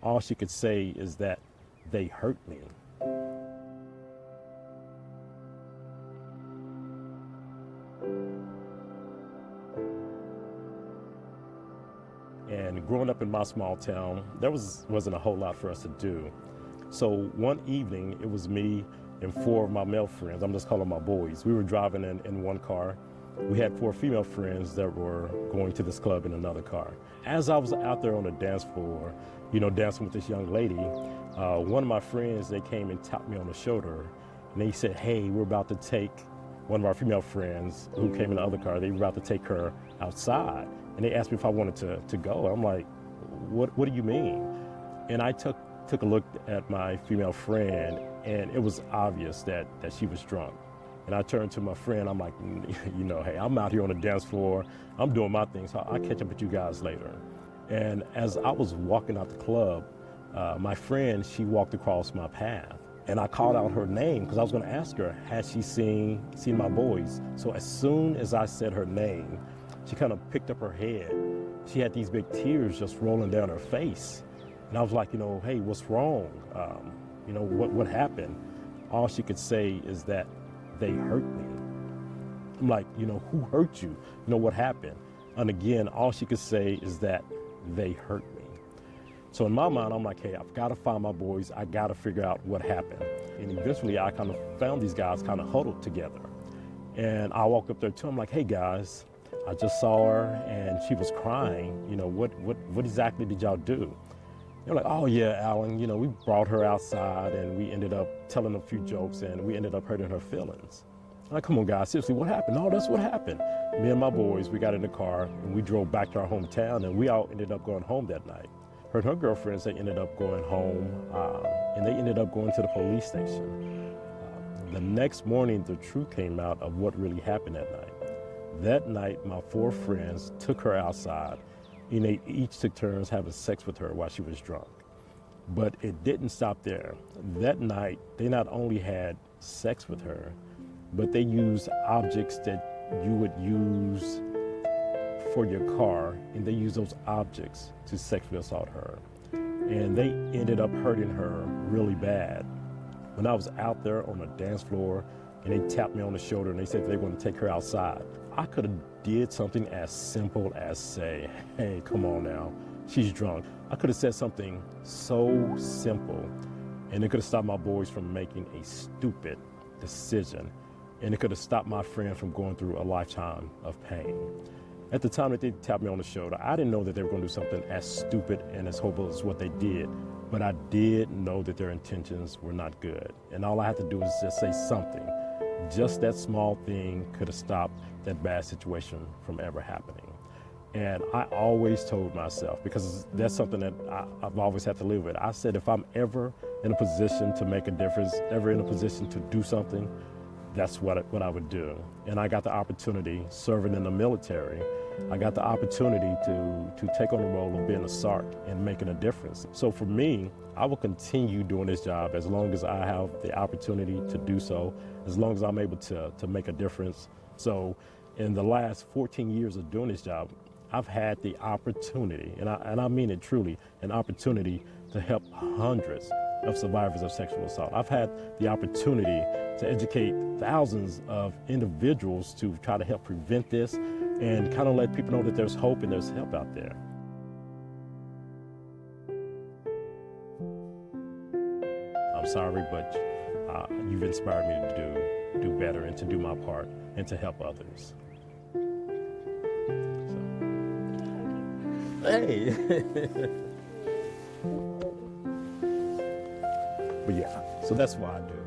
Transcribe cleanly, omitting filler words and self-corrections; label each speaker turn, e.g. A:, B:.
A: all she could say is that they hurt me. And growing up in my small town, there wasn't a whole lot for us to do. So one evening, it was me and 4 of my male friends. I'm just calling my boys. We were driving in one car. We had 4 female friends that were going to this club in another car. As I was out there on the dance floor, you know, dancing with this young lady, one of my friends, they came and tapped me on the shoulder, and they said, hey, we're about to take one of our female friends who came in the other car, they were about to take her outside. And they asked me if I wanted to go. I'm like, what do you mean? And I took a look at my female friend, and it was obvious that she was drunk. And I turned to my friend, I'm like, you know, hey, I'm out here on the dance floor, I'm doing my thing, so I'll catch up with you guys later. And as I was walking out the club, my friend, she walked across my path. And I called out her name because I was gonna ask her, had she seen my boys? So as soon as I said her name, she kind of picked up her head. She had these big tears just rolling down her face. And I was like, you know, hey, what's wrong? You know, what happened? All she could say is that they hurt me. I'm like, you know, who hurt you? You know, what happened? And again, all she could say is that they hurt me. So in my mind, I'm like, hey, I've got to find my boys. I got to figure out what happened. And eventually I kind of found these guys kind of huddled together. And I walked up there to them like, hey guys, I just saw her and she was crying. You know, what exactly did y'all do? They're like, oh yeah, Alan, you know, we brought her outside and we ended up telling a few jokes and we ended up hurting her feelings. I'm like, come on guys, seriously, what happened? No, that's what happened. Me and my boys, we got in the car and we drove back to our hometown and we all ended up going home that night. Her and her girlfriends, they ended up going home and they ended up going to the police station. The next morning, the truth came out of what really happened that night. That night, my 4 friends took her outside and they each took turns having sex with her while she was drunk. But it didn't stop there. That night, they not only had sex with her, but they used objects that you would use for your car, and they used those objects to sexually assault her. And they ended up hurting her really bad. When I was out there on the dance floor, and they tapped me on the shoulder and they said they were going to take her outside, I could have did something as simple as say, hey, come on now, she's drunk. I could have said something so simple, and it could have stopped my boys from making a stupid decision, and it could have stopped my friend from going through a lifetime of pain. At the time that they tapped me on the shoulder, I didn't know that they were going to do something as stupid and as horrible as what they did, but I did know that their intentions were not good. And all I had to do was just say something. Just that small thing could have stopped that bad situation from ever happening. And I always told myself, because that's something that I've always had to live with, I said if I'm ever in a position to make a difference, ever in a position to do something, that's what I would do. And I got the opportunity serving in the military. I got the opportunity to take on the role of being a SARC and making a difference. So for me, I will continue doing this job as long as I have the opportunity to do so, as long as I'm able to make a difference. So in the last 14 years of doing this job, I've had the opportunity, and I mean it truly, an opportunity to help hundreds of survivors of sexual assault. I've had the opportunity to educate thousands of individuals to try to help prevent this and kind of let people know that there's hope and there's help out there. I'm sorry, but you've inspired me to do better and to do my part and to help others. So. Hey! But yeah, so that's what I do.